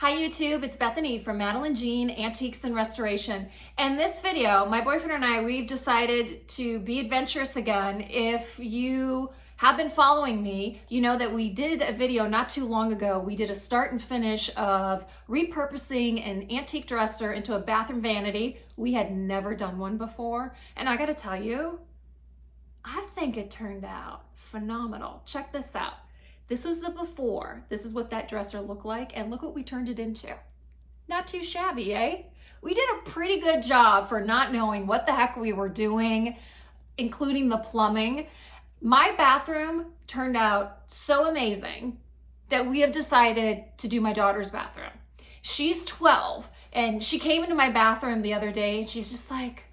Hi YouTube, it's Bethany from Madeline Jean Antiques and Restoration. And this video, my boyfriend and I, we've decided to be adventurous again. If you have been following me, you know that we did a video not too long ago. We did a start and finish of repurposing an antique dresser into a bathroom vanity. We had never done one before. And I gotta tell you, I think it turned out phenomenal. Check this out. This was the before. This is what that dresser looked like, and look what we turned it into. Not too shabby, eh? We did a pretty good job for not knowing what the heck we were doing, including the plumbing. My bathroom turned out so amazing that we have decided to do my daughter's bathroom. She's 12, and she came into my bathroom the other day, and she's just like,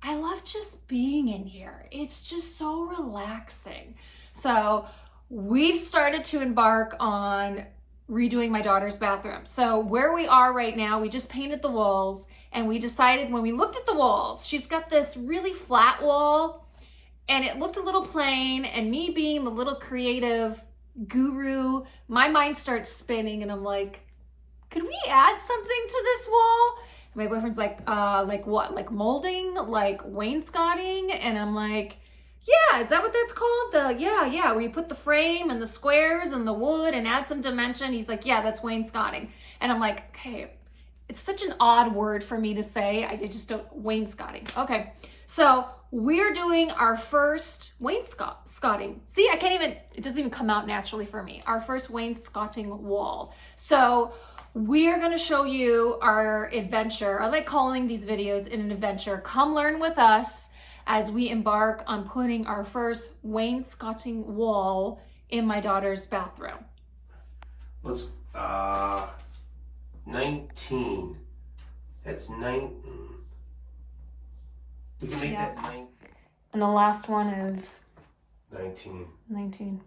I love just being in here. It's just so relaxing. So we've started to embark on redoing my daughter's bathroom. So where we are right now, we just painted the walls, and we decided when we looked at the walls, she's got this really flat wall and it looked a little plain, and me being the little creative guru, my mind starts spinning and I'm like, could we add something to this wall? And my boyfriend's like what? Like molding, like wainscoting? And I'm like, yeah, is that what that's called? Yeah, where you put the frame and the squares and the wood and add some dimension. He's like, yeah, that's wainscoting. And I'm like, okay, it's such an odd word for me to say. I just don't, wainscoting. Okay, so we're doing our first wainscoting. See, it doesn't even come out naturally for me. Our first wainscoting wall. So we're gonna show you our adventure. I like calling these videos an adventure. Come learn with us as we embark on putting our first wainscoting wall in my daughter's bathroom. Let's 19. That's 9. We can make that 19. And the last one is 19. 19.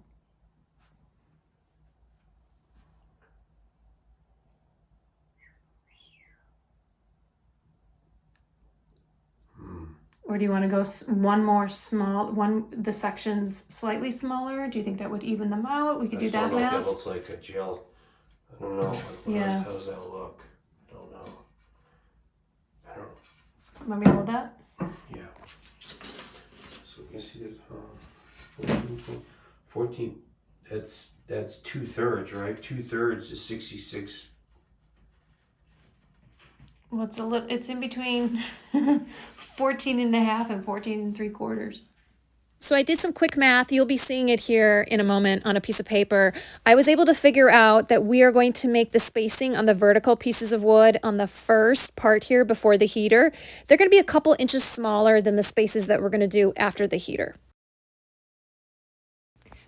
Or do you want to go one more small, the sections slightly smaller? Do you think that would even them out? We could do that math. That looks like a gel. I don't know. Yeah. How does that look? I don't know. I don't. Want me to hold that? Yeah. So you can see that 14. That's 2/3, right? 2/3 is 66. Well, it's in between 14 and a half and 14 and 3/4. So I did some quick math. You'll be seeing it here in a moment on a piece of paper. I was able to figure out that we are going to make the spacing on the vertical pieces of wood on the first part here before the heater. They're going to be a couple inches smaller than the spaces that we're going to do after the heater.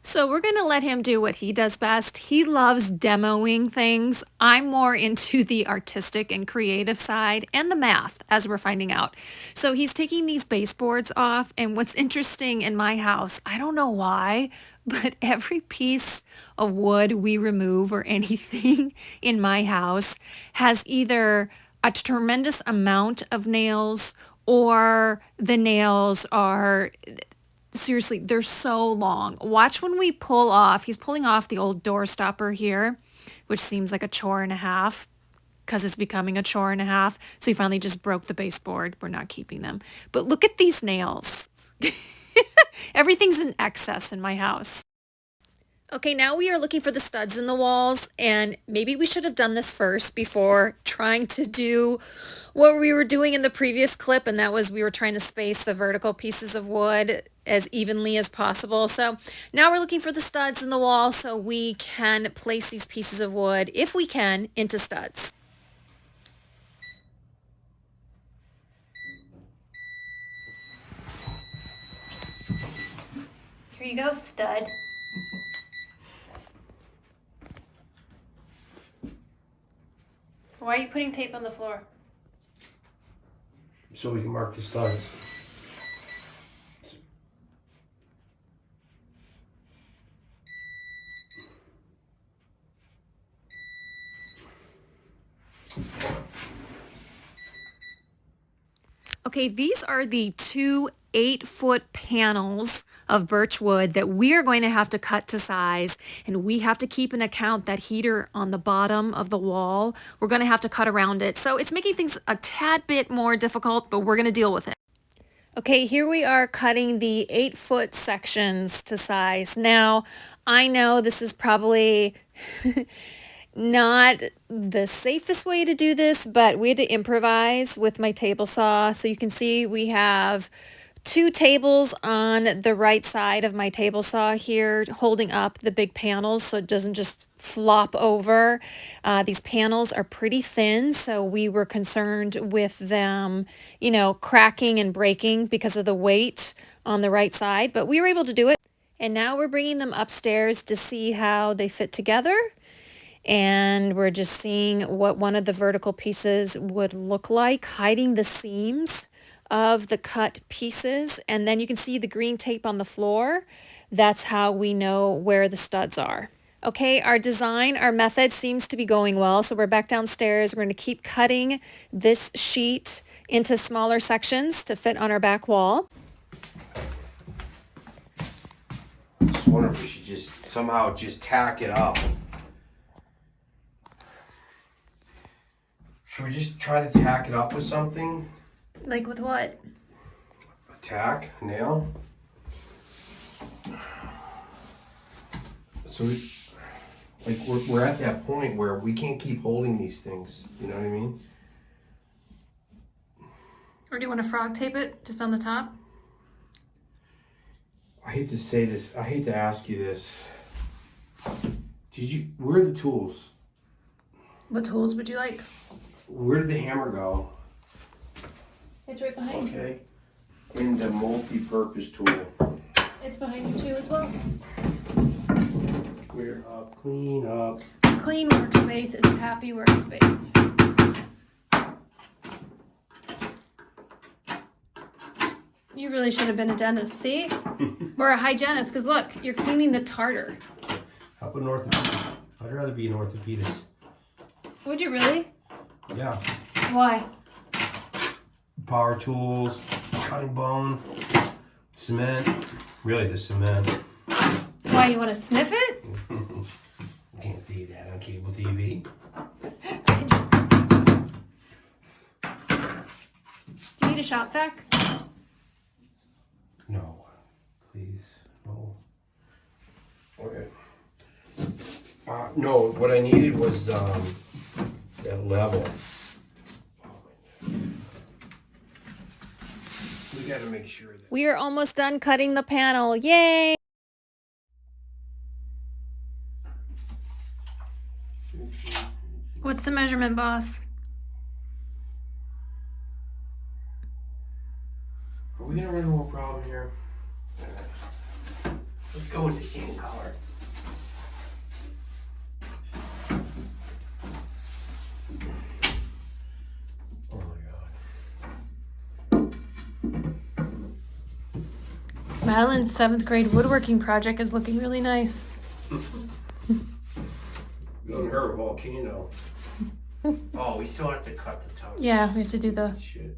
So we're going to let him do what he does best. He loves demoing things. I'm more into the artistic and creative side and the math, as we're finding out. So he's taking these baseboards off, and what's interesting in my house, I don't know why, but every piece of wood we remove or anything in my house has either a tremendous amount of nails or the nails are... Seriously, they're so long. Watch when we pull off. He's pulling off the old door stopper here, which seems like a chore and a half because it's becoming a chore and a half. So he finally just broke the baseboard. We're not keeping them. But look at these nails. Everything's in excess in my house. Okay, now we are looking for the studs in the walls, and maybe we should have done this first before trying to do what we were doing in the previous clip, and that was we were trying to space the vertical pieces of wood as evenly as possible. So now we're looking for the studs in the wall so we can place these pieces of wood, if we can, into studs. Here you go, stud. Why are you putting tape on the floor? So we can mark the studs. Okay, these are the 2 8-foot panels of birch wood that we are going to have to cut to size, and we have to keep in account that heater on the bottom of the wall. We're going to have to cut around it. So it's making things a tad bit more difficult, but we're going to deal with it. Okay, here we are cutting the 8-foot sections to size. Now, I know this is probably not the safest way to do this, but we had to improvise with my table saw. So you can see we have 2 tables on the right side of my table saw here holding up the big panels so it doesn't just flop over. These panels are pretty thin, so we were concerned with them, you know, cracking and breaking because of the weight on the right side, but we were able to do it. And now we're bringing them upstairs to see how they fit together. And we're just seeing what one of the vertical pieces would look like, hiding the seams of the cut pieces. And then you can see the green tape on the floor. That's how we know where the studs are. Okay, our design, our method seems to be going well. So we're back downstairs. We're going to keep cutting this sheet into smaller sections to fit on our back wall. I just wonder if we should just somehow just tack it up. Should we just try to tack it up with something? Like with what? A tack? A nail? So we're at that point where we can't keep holding these things. You know what I mean? Or do you want to frog tape it just on the top? I hate to say this. I hate to ask you this. Where are the tools? What tools would you like? Where did the hammer go? It's right behind you. Okay. And the multi-purpose tool. It's behind you too as well. Clear up, clean up. A clean workspace is a happy workspace. You really should have been a dentist, see? Or a hygienist, because look, you're cleaning the tartar. How about an orthopedist? I'd rather be an orthopedist. Would you really? Yeah. Why? Power tools, cutting bone, cement. Really, the cement. Why, you want to sniff it? You can't see that on cable TV. Do you need a shop vac? No. Please. No. Okay. No, what I needed was that level. We got to make sure that... We are almost done cutting the panel. Yay! What's the measurement, boss? Are we going to run into a problem here? Let's go with the in color. Oh my God. Madeline's 7th grade woodworking project is looking really nice. Going her a volcano. Oh, we still have to cut the top. Yeah, we have to do the... Shit.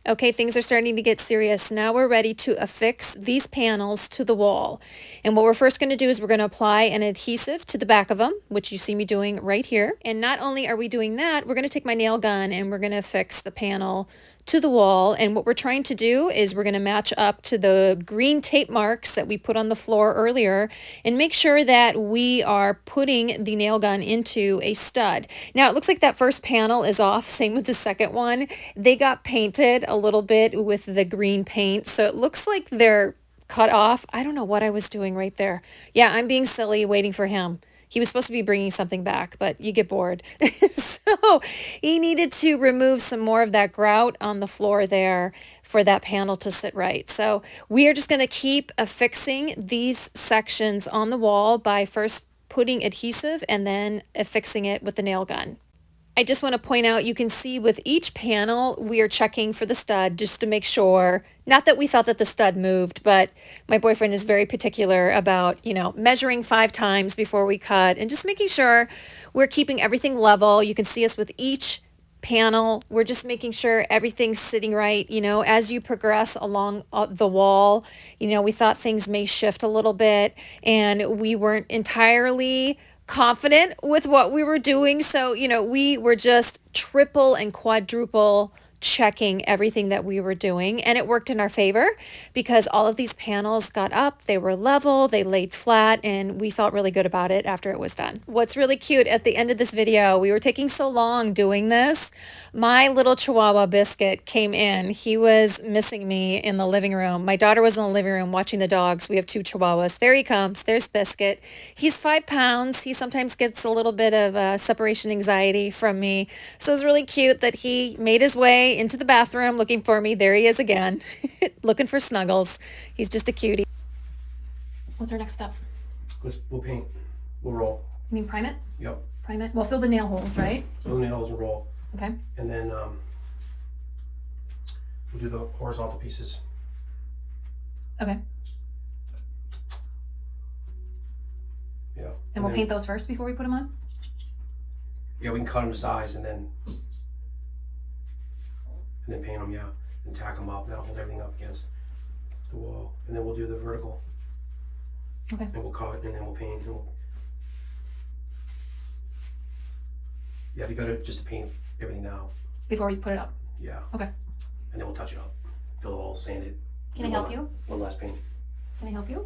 Okay, things are starting to get serious. Now we're ready to affix these panels to the wall. And what we're first going to do is we're going to apply an adhesive to the back of them, which you see me doing right here. And not only are we doing that, we're going to take my nail gun and we're going to affix the panel to the wall. And what we're trying to do is we're going to match up to the green tape marks that we put on the floor earlier and make sure that we are putting the nail gun into a stud. Now it looks like that first panel is off, same with the second one. They got painted a little bit with the green paint, so it looks like they're cut off. I don't know what I was doing right there. Yeah, I'm being silly waiting for him. He was supposed to be bringing something back, but you get bored. So he needed to remove some more of that grout on the floor there for that panel to sit right. So we are just going to keep affixing these sections on the wall by first putting adhesive and then affixing it with the nail gun. I just want to point out, you can see with each panel, we are checking for the stud just to make sure, not that we thought that the stud moved, but my boyfriend is very particular about, you know, measuring 5 times before we cut and just making sure we're keeping everything level. You can see us with each panel. We're just making sure everything's sitting right. You know, as you progress along the wall, you know, we thought things may shift a little bit and we weren't entirely confident with what we were doing. So, you know, we were just triple and quadruple checking everything that we were doing, and it worked in our favor because all of these panels got up, they were level, they laid flat, and we felt really good about it after it was done. What's really cute, at the end of this video, we were taking so long doing this, my little Chihuahua Biscuit came in. He was missing me in the living room. My daughter was in the living room watching the dogs. We have 2 Chihuahuas. There he comes. There's Biscuit. He's 5 pounds. He sometimes gets a little bit of separation anxiety from me. So it was really cute that he made his way into the bathroom looking for me. There he is again, looking for snuggles. He's just a cutie. What's our next step? We'll paint. We'll roll. You mean prime it? Yep. Prime it? Well, fill the nail holes, right? Fill the nail holes and roll. Okay. And then we'll do the horizontal pieces. Okay. Yeah. And we'll paint those first before we put them on? Yeah, we can cut them to size and then paint them, yeah, and tack them up. That'll hold everything up against the wall. And then we'll do the vertical. Okay. And we'll cut and then we'll paint. And yeah, it'd be better just to paint everything now. Before you put it up? Yeah. Okay. And then we'll touch it up. Fill it all, sand it. Can I help you? One last paint. Can I help you?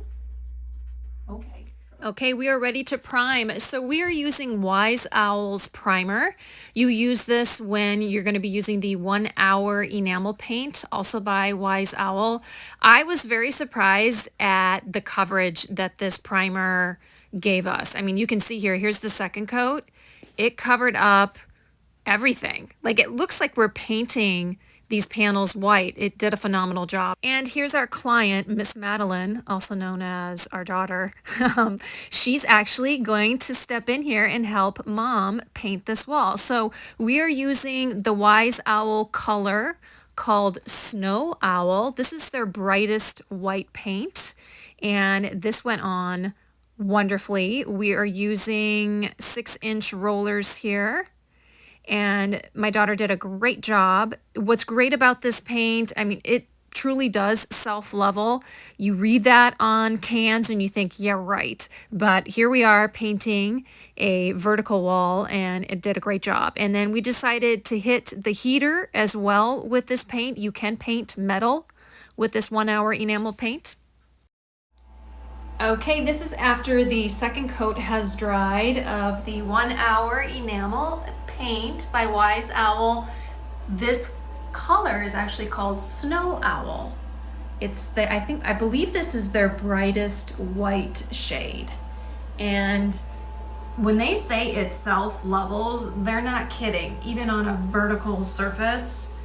Okay. Okay, we are ready to prime. So we are using Wise Owl's primer. You use this when you're going to be using the 1 hour enamel paint, also by Wise Owl. I was very surprised at the coverage that this primer gave us. I mean, you can see here, here's the second coat. It covered up everything. Like, it looks like we're painting these panels white. It did a phenomenal job. And here's our client, Miss Madeline, also known as our daughter. She's actually going to step in here and help Mom paint this wall. So we are using the Wise Owl color called Snow Owl. This is their brightest white paint, and this went on wonderfully. We are using 6-inch rollers here, and my daughter did a great job. What's great about this paint, I mean, it truly does self-level. You read that on cans and you think, yeah, right. But here we are painting a vertical wall, and it did a great job. And then we decided to hit the heater as well with this paint. You can paint metal with this 1 hour enamel paint. Okay, this is after the second coat has dried of the 1 hour enamel paint by Wise Owl. This color is actually called Snow Owl. I believe this is their brightest white shade. And when they say it self-levels, they're not kidding. Even on a vertical surface,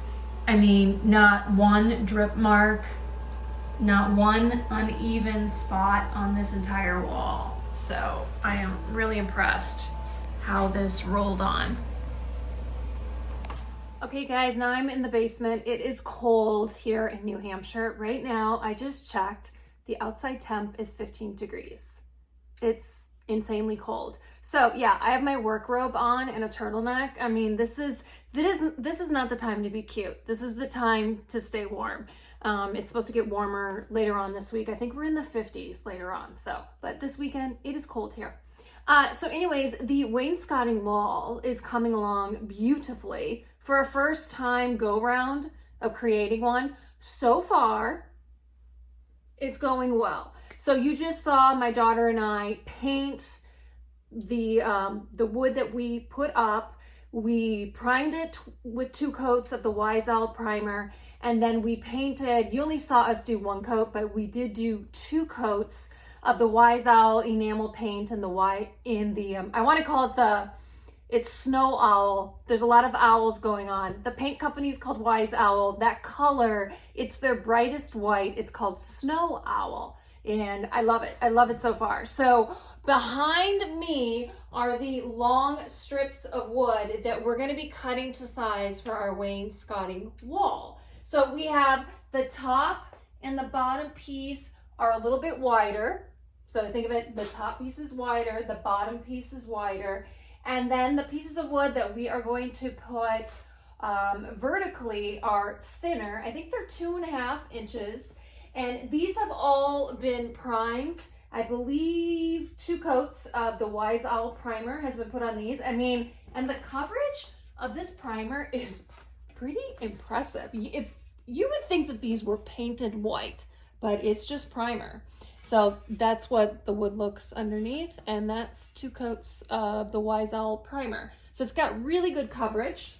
I mean, not one drip mark, not one uneven spot on this entire wall. So I am really impressed how this rolled on. Okay guys, now I'm in the basement. It is cold here in New Hampshire. Right now, I just checked, the outside temp is 15 degrees. It's insanely cold. So yeah, I have my work robe on and a turtleneck. I mean, this is not the time to be cute. This is the time to stay warm. It's supposed to get warmer later on this week. I think we're in the 50s later on. So, but this weekend, it is cold here. So anyways, the wainscoting wall is coming along beautifully for a first time go round of creating one. So far, it's going well. So you just saw my daughter and I paint the wood that we put up. We primed it with 2 coats of the Wise Owl primer, and then we painted, you only saw us do 1 coat, but we did do 2 coats of the Wise Owl enamel paint and the white in the, I want to call it it's Snow Owl. There's a lot of owls going on. The paint company is called Wise Owl. That color, it's their brightest white. It's called Snow Owl. And I love it. I love it so far. So behind me are the long strips of wood that we're going to be cutting to size for our wainscoting wall. So we have the top and the bottom piece are a little bit wider. So think of it, the top piece is wider, the bottom piece is wider. And then the pieces of wood that we are going to put vertically are thinner. I think they're 2.5 inches. And these have all been primed. I believe 2 coats of the Wise Owl primer has been put on these. I mean, and the coverage of this primer is pretty impressive. If you would think that these were painted white, but it's just primer. So that's what the wood looks underneath, and that's 2 coats of the Wise Owl primer. So it's got really good coverage.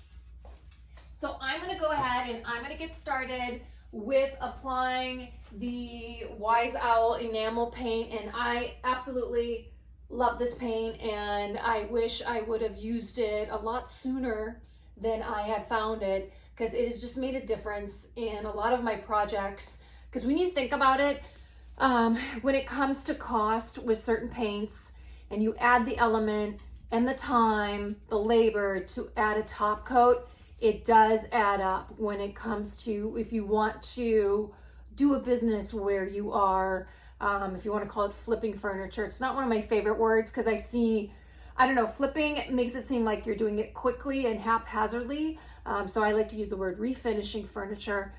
So I'm gonna go ahead and I'm gonna get started with applying the Wise Owl enamel paint, and I absolutely love this paint, and I wish I would have used it a lot sooner than I have found it, because it has just made a difference in a lot of my projects. Because when you think about it, when it comes to cost with certain paints, and you add the element and the time, the labor to add a top coat, it does add up when it comes to, if you want to do a business where you are, if you want to call it flipping furniture. It's not one of my favorite words, because I don't know, flipping makes it seem like you're doing it quickly and haphazardly. So I like to use the word refinishing furniture.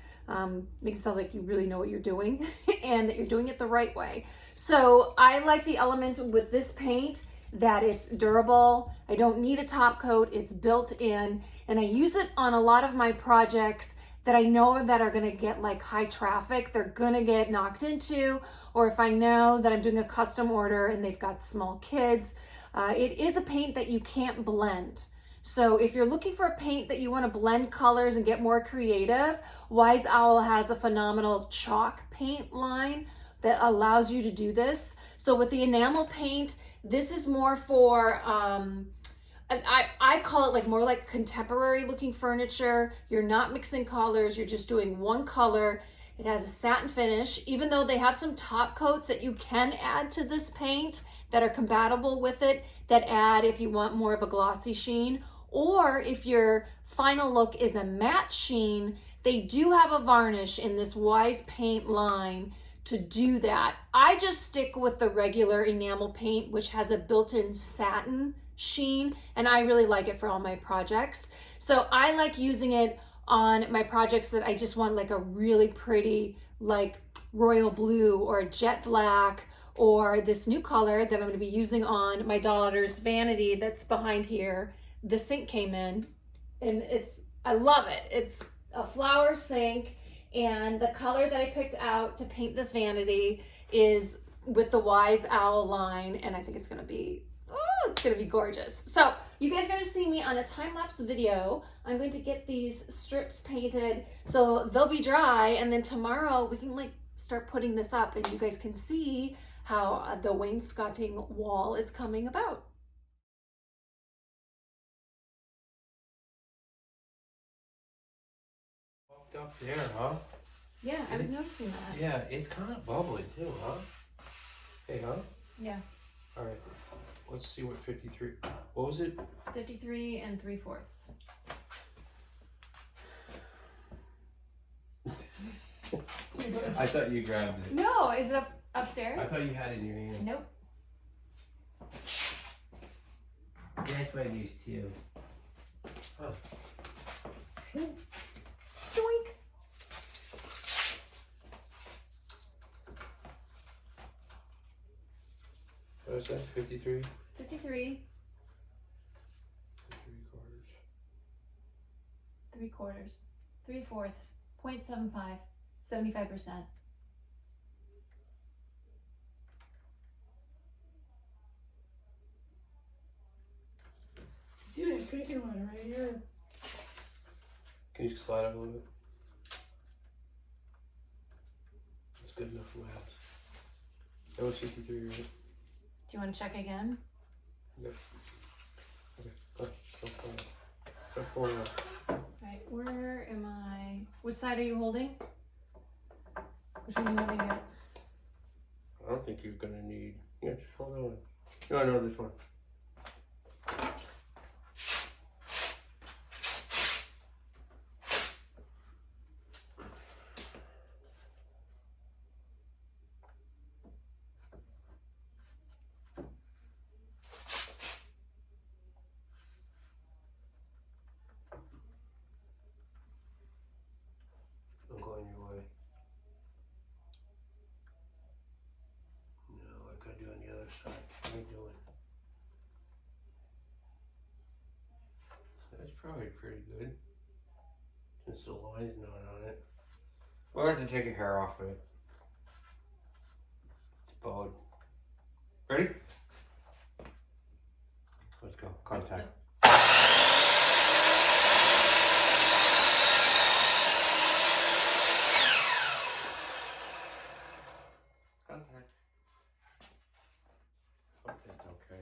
Makes it sound like you really know what you're doing and that you're doing it the right way. So I like the element with this paint that it's durable. I don't need a top coat, it's built in, and I use it on a lot of my projects that I know that are gonna get like high traffic, they're gonna get knocked into, or if I know that I'm doing a custom order and they've got small kids. It is a paint that you can't blend. So if you're looking for a paint that you want to blend colors and get more creative, Wise Owl has a phenomenal chalk paint line that allows you to do this. So with the enamel paint, this is more for, I call it like more like contemporary looking furniture. You're not mixing colors, you're just doing one color. It has a satin finish, even though they have some top coats that you can add to this paint that are compatible with it, that add if you want more of a glossy sheen, or if your final look is a matte sheen, they do have a varnish in this Wise paint line to do that. I just stick with the regular enamel paint, which has a built-in satin sheen, and I really like it for all my projects. So I like using it on my projects that I just want like a really pretty, like royal blue or jet black, or this new color that I'm gonna be using on my daughter's vanity that's behind here. The sink came in, and I love it. It's a flower sink, and the color that I picked out to paint this vanity is with the Wise Owl line, and I think it's gonna be gorgeous. So you guys are gonna see me on a time-lapse video. I'm going to get these strips painted so they'll be dry, and then tomorrow we can like start putting this up, and you guys can see how the wainscoting wall is coming about. Up there, huh? Yeah, I was noticing that. Yeah, it's kind of bubbly too, huh? Hey, huh? Yeah. All right, let's see what 53, what was it? 53 3/4. I thought you grabbed it. No, is it upstairs? I thought you had it in your hand. Nope. That's what I used to. Huh. Zoinks. What was that? 53? 53 3/4. 3/4. 0.75. 75%. See that drinking water right here? Can you slide up a little bit? That's good enough for my house. That was 53, right? Do you want to check again? Yep. Okay, go. Start pouring out. Alright, where am I? Which side are you holding? Which one do you want me to get? I don't think you're gonna need. Yeah, just hold on. No, this one. side. How are you doing? That's probably pretty good. Since the line's not on it. We'll have to take a hair off of it. It's bowed. Ready? Let's go. Contact. Contact. Hope that's okay.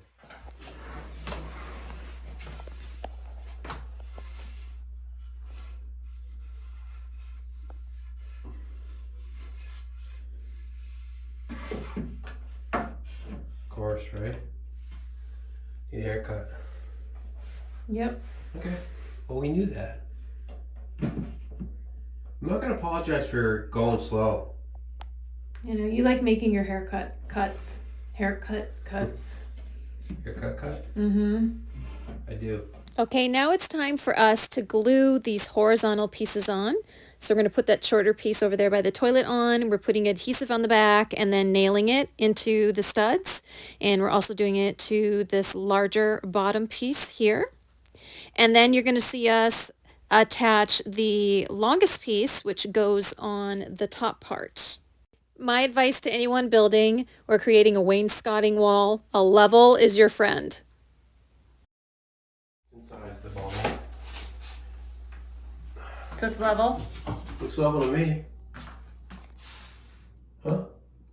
Of course, right? Need a haircut. Yep. Okay. Well, we knew that. I'm not gonna apologize for going slow. You know, you like making your haircut cuts. Haircut cuts. Haircut cut? Mm-hmm. I do. Okay, now it's time for us to glue these horizontal pieces on. So we're going to put that shorter piece over there by the toilet on. We're putting adhesive on the back and then nailing it into the studs. And we're also doing it to this larger bottom piece here. And then you're going to see us attach the longest piece, which goes on the top part. My advice to anyone building or creating a wainscoting wall, a level is your friend. Inside the ball. So it's level? Looks level to me. Huh?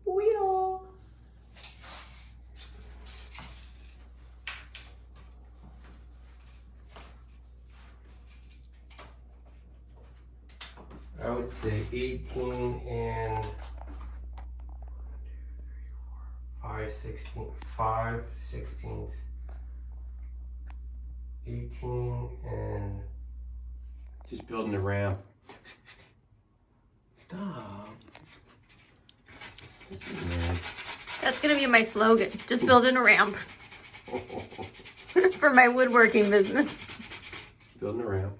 Wheel. I would say 18 and 5 16ths. 18 and just building the ramp. Stop. That's going to be my slogan. Just building a ramp for my woodworking business. Building a ramp.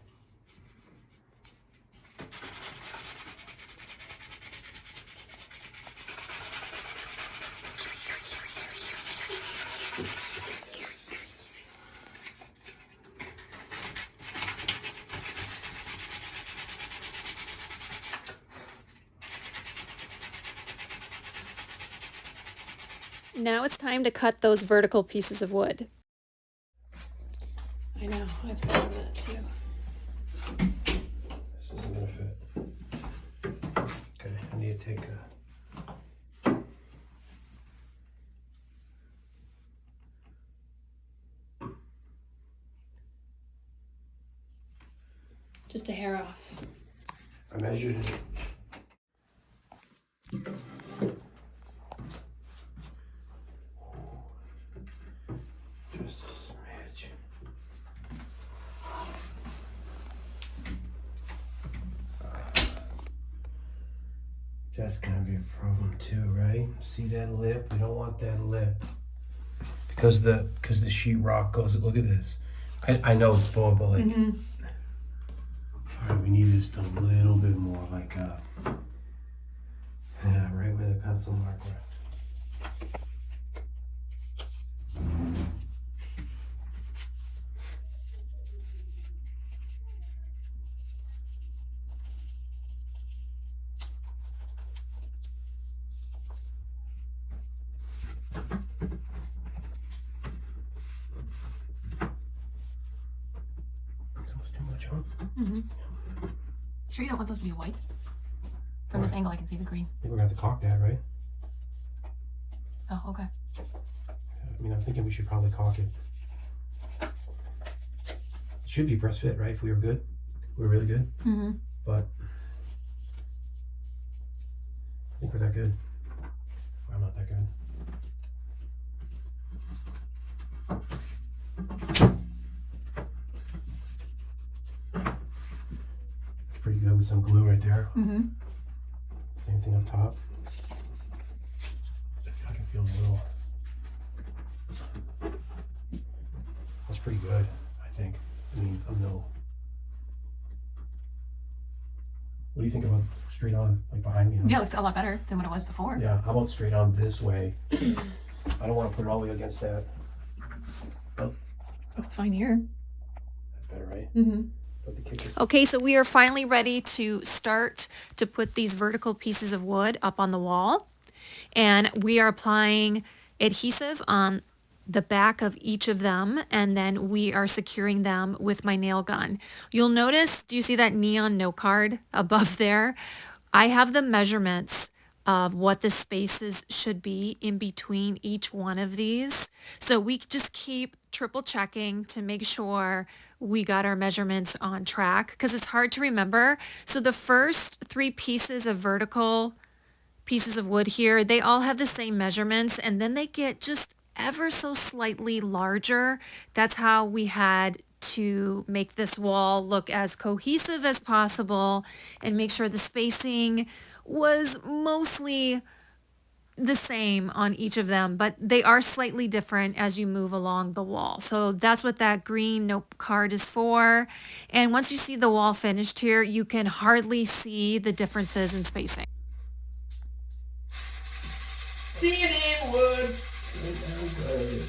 Now it's time to cut those vertical pieces of wood. I know, I thought of that too. This isn't gonna fit. Okay, I need to take a... Just a hair off. I measured it. Just a smidge. That's gonna be a problem too, right? See that lip? We don't want that lip. Because the sheetrock goes, look at this. I know it's full, but like, alright, we need just a little bit more, like, yeah, right where the pencil mark went. That's almost too much, huh? Sure you don't want those to be white? From this angle I can see the green. I think we're gonna have to caulk that, right? Oh, okay. I mean, I'm thinking we should probably caulk it. It should be press fit, right? If we were good, we were really good. But I think we're that good. Well, I'm not that good. It's pretty good with some glue right there. Same thing up top. I can feel a little. That's pretty good, I think. I mean, I'm no. What do you think about straight on, like behind me? Yeah, it looks a lot better than what it was before. Yeah, how about straight on this way? I don't want to put it all the way against that. Oh, Looks fine here. that's better, right? Mm-hmm. Put the kicker. Okay, so we are finally ready to start to put these vertical pieces of wood up on the wall. And we are applying adhesive on the back of each of them, and then we are securing them with my nail gun. You'll notice, do you see that neon note card above there? I have the measurements of what the spaces should be in between each one of these. So we just keep triple checking to make sure we got our measurements on track, because it's hard to remember. So the first 3 pieces of vertical pieces of wood here, they all have the same measurements, and then they get just ever so slightly larger. That's how we had to make this wall look as cohesive as possible and make sure the spacing was mostly the same on each of them, but they are slightly different as you move along the wall. So that's what that green note card is for. And once you see the wall finished here, you can hardly see the differences in spacing. CNN wood. Good.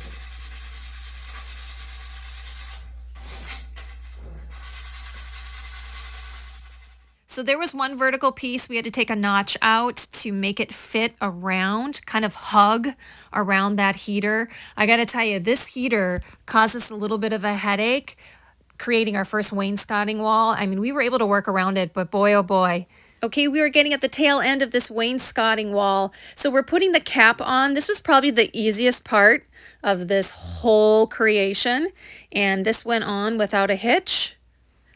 So there was one vertical piece we had to take a notch out to make it fit around, kind of hug around that heater. I got to tell you, this heater caused us a little bit of a headache creating our first wainscoting wall. I mean, we were able to work around it, but boy, oh boy. Okay, we were getting at the tail end of this wainscoting wall. So we're putting the cap on. This was probably the easiest part of this whole creation. And this went on without a hitch.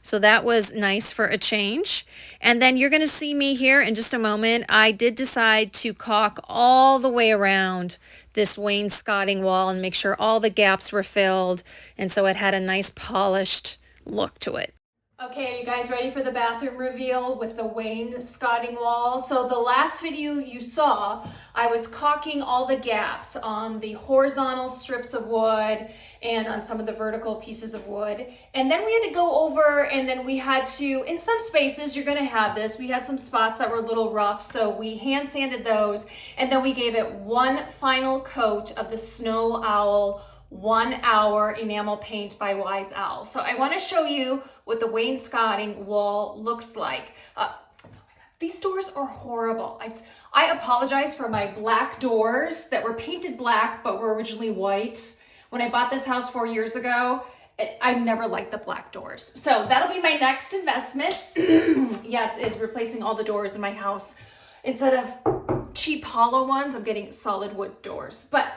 So that was nice for a change. And then you're going to see me here in just a moment. I did decide to caulk all the way around this wainscoting wall and make sure all the gaps were filled. And so it had a nice polished look to it. Okay, are you guys ready for the bathroom reveal with the wainscoting wall? So the last video you saw, I was caulking all the gaps on the horizontal strips of wood and on some of the vertical pieces of wood. And then we had to go over, and then we had to, in some spaces, you're gonna have this, we had some spots that were a little rough, so we hand sanded those, and then we gave it one final coat of the Snow Owl 1 hour enamel paint by Wise Owl. So I want to show you what the wainscoting wall looks like. Oh my God, these doors are horrible. I apologize for my black doors that were painted black but were originally white. When I bought this house 4 years ago, I've never liked the black doors. So that'll be my next investment. Yes, is replacing all the doors in my house. Instead of cheap hollow ones, I'm getting solid wood doors. But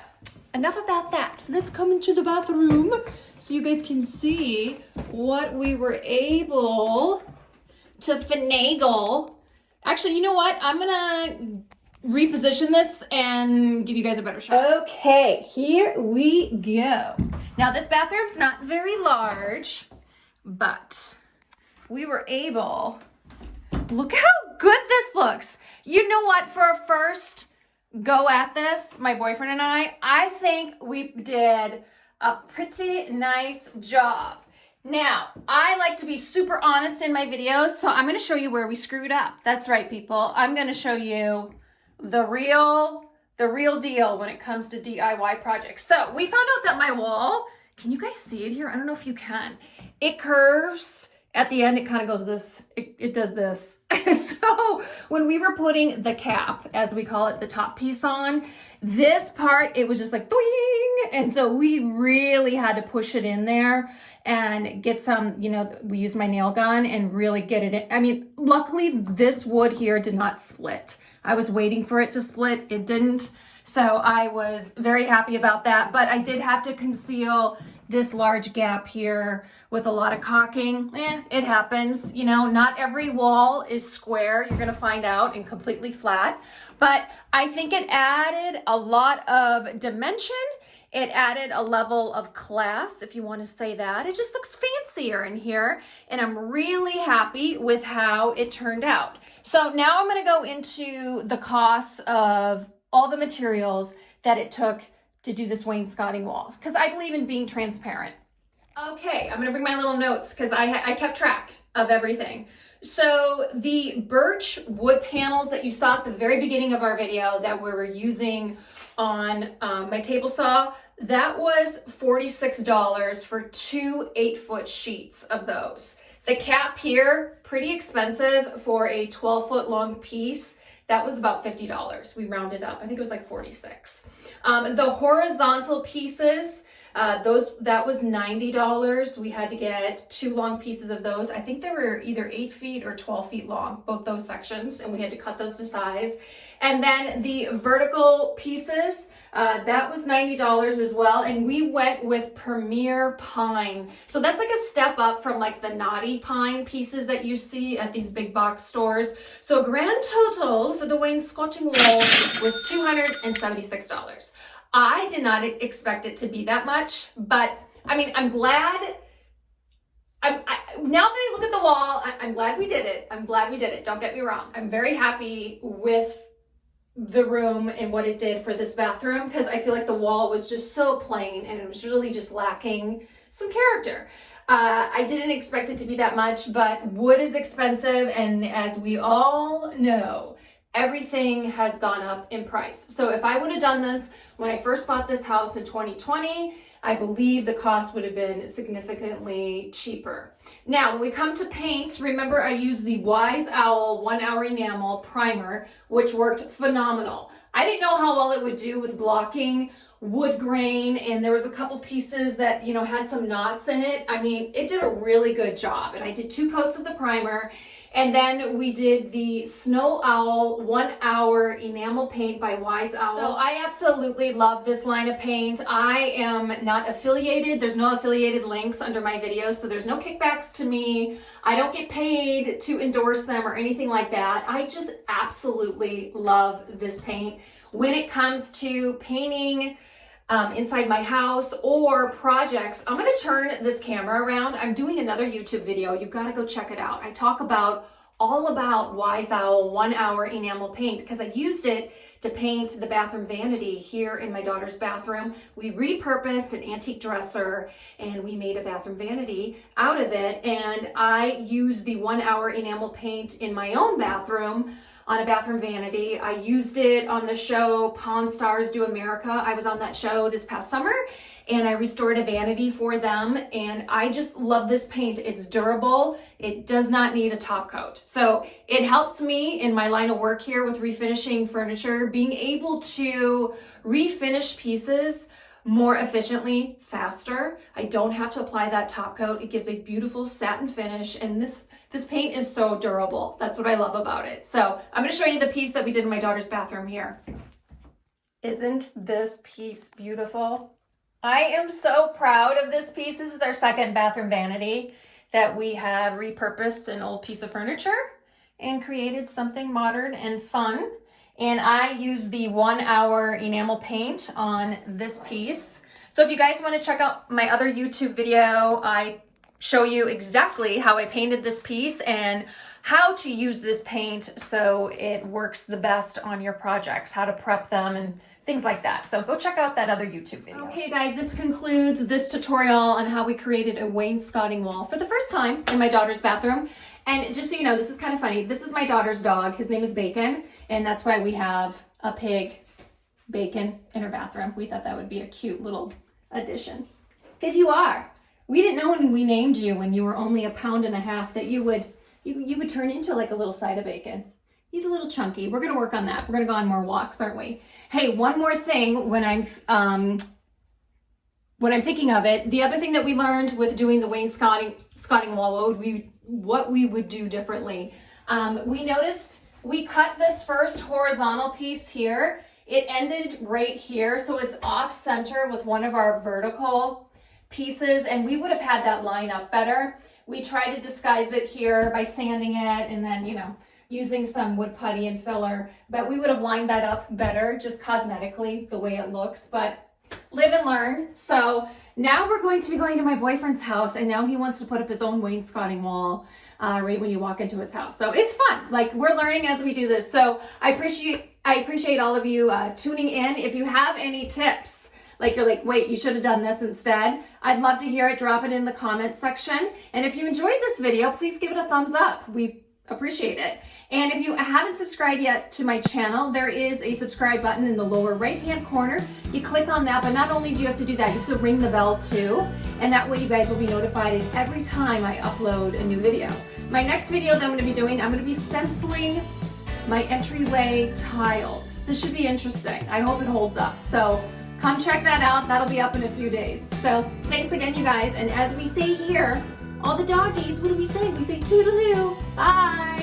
enough about that. Let's come into the bathroom so you guys can see what we were able to finagle. Actually, you know what? I'm gonna reposition this and give you guys a better shot. Okay, here we go. Now this bathroom's not very large, but we were able, look how good this looks. You know what, for a first go at this, my boyfriend and I think we did a pretty nice job. Now, I like to be super honest in my videos, so I'm going to show you where we screwed up. That's right, people. I'm going to show you the real deal when it comes to DIY projects. So we found out that my wall, can you guys see it here? I don't know if you can. It curves. At the end, it kind of goes this, it does this. So when we were putting the cap, as we call it, the top piece on, this part, it was just like, doing. And so we really had to push it in there and get some, you know, we used my nail gun and really get it in. I mean, luckily this wood here did not split. I was waiting for it to split. It didn't. So I was very happy about that, but I did have to conceal this large gap here with a lot of caulking. It happens. You know, not every wall is square. You're going to find out, and completely flat. But I think it added a lot of dimension. It added a level of class, if you want to say that. It just looks fancier in here, and I'm really happy with how it turned out. So now I'm going to go into the costs of all the materials that it took to do this wainscoting wall, because I believe in being transparent. Okay, I'm gonna bring my little notes because I kept track of everything. So the birch wood panels that you saw at the very beginning of our video that we were using on my table saw, that was $46 for 2 8-foot sheets of those. The cap here, pretty expensive for a 12-foot long piece. That was about $50. We rounded up. I think it was like 46. The horizontal pieces, that was $90. We had to get 2 long pieces of those. I think they were either 8 feet or 12 feet long, both those sections, and we had to cut those to size. And then the vertical pieces, that was $90 as well. And we went with Premier Pine. So that's like a step up from like the knotty pine pieces that you see at these big box stores. So grand total for the wainscoting wall was $276. I did not expect it to be that much, but I mean, I'm glad. Now that I look at the wall, I'm glad we did it. I'm glad we did it. Don't get me wrong. I'm very happy with the room and what it did for this bathroom, because I feel like the wall was just so plain and it was really just lacking some character. I didn't expect it to be that much, but wood is expensive, and as we all know, everything has gone up in price. So if I would have done this when I first bought this house in 2020, I believe the cost would have been significantly cheaper. Now, when we come to paint, remember I used the Wise Owl 1 Hour Enamel Primer, which worked phenomenal. I didn't know how well it would do with blocking wood grain, and there was a couple pieces that, you know, had some knots in it. I mean, it did a really good job, and I did 2 coats of the primer. And then we did the Snow Owl 1 Hour Enamel Paint by Wise Owl. So I absolutely love this line of paint. I am not affiliated. There's no affiliated links under my videos, so there's no kickbacks to me. I don't get paid to endorse them or anything like that. I just absolutely love this paint. When it comes to painting inside my house or projects, I'm going to turn this camera around. I'm doing another YouTube video. You got to go check it out. I talk all about Wise Owl 1 Hour Enamel Paint because I used it to paint the bathroom vanity here in my daughter's bathroom. We repurposed an antique dresser and we made a bathroom vanity out of it. And I used the 1 Hour Enamel Paint in my own bathroom on a bathroom vanity. I used it on the show Pawn Stars Do America. I was on that show this past summer and I restored a vanity for them, and I just love this paint. It's durable. It does not need a top coat. So it helps me in my line of work here with refinishing furniture, being able to refinish pieces more efficiently, faster. I don't have to apply that top coat. It gives a beautiful satin finish, and this paint is so durable. That's what I love about it. So I'm going to show you the piece that we did in my daughter's bathroom here. Isn't this piece beautiful? I am so proud of this piece. This is our second bathroom vanity that we have repurposed an old piece of furniture and created something modern and fun. And I use the 1 Hour Enamel Paint on this piece. So if you guys want to check out my other YouTube video, I show you exactly how I painted this piece and how to use this paint so it works the best on your projects, how to prep them and things like that. So go check out that other YouTube video. Okay guys, this concludes this tutorial on how we created a wainscoting wall for the first time in my daughter's bathroom. And just so you know, this is kind of funny. This is my daughter's dog. His name is Bacon, and that's why we have a pig, Bacon, in her bathroom. We thought that would be a cute little addition. Because you are. We didn't know when we named you when you were only 1.5 pounds that you would turn into like a little side of bacon. He's a little chunky. We're going to work on that. We're going to go on more walks, aren't we? Hey, one more thing when I'm thinking of it, the other thing that we learned with doing the wainscoting wall, what we would do differently. We noticed we cut this first horizontal piece here. It ended right here, so it's off center with one of our vertical pieces, and we would have had that line up better. We tried to disguise it here by sanding it and then, you know, using some wood putty and filler, but we would have lined that up better just cosmetically the way it looks, but live and learn. So now we're going to be going to my boyfriend's house, and now he wants to put up his own wainscoting wall right when you walk into his house. So it's fun. Like, we're learning as we do this. So I appreciate all of you tuning in. If you have any tips, like you're like, wait, you should have done this instead, I'd love to hear it. Drop it in the comments section. And if you enjoyed this video, please give it a thumbs up. We appreciate it. And if you haven't subscribed yet to my channel, there is a subscribe button in the lower right hand corner. You click on that, but not only do you have to do that, you have to ring the bell too, and that way you guys will be notified every time I upload a new video. My next video that I'm going to be doing, I'm going to be stenciling my entryway tiles. This should be interesting. I hope it holds up. So come check that out. That'll be up in a few days. So thanks again, you guys. And as we say here, all the doggies, what do we say? We say toodaloo. Bye.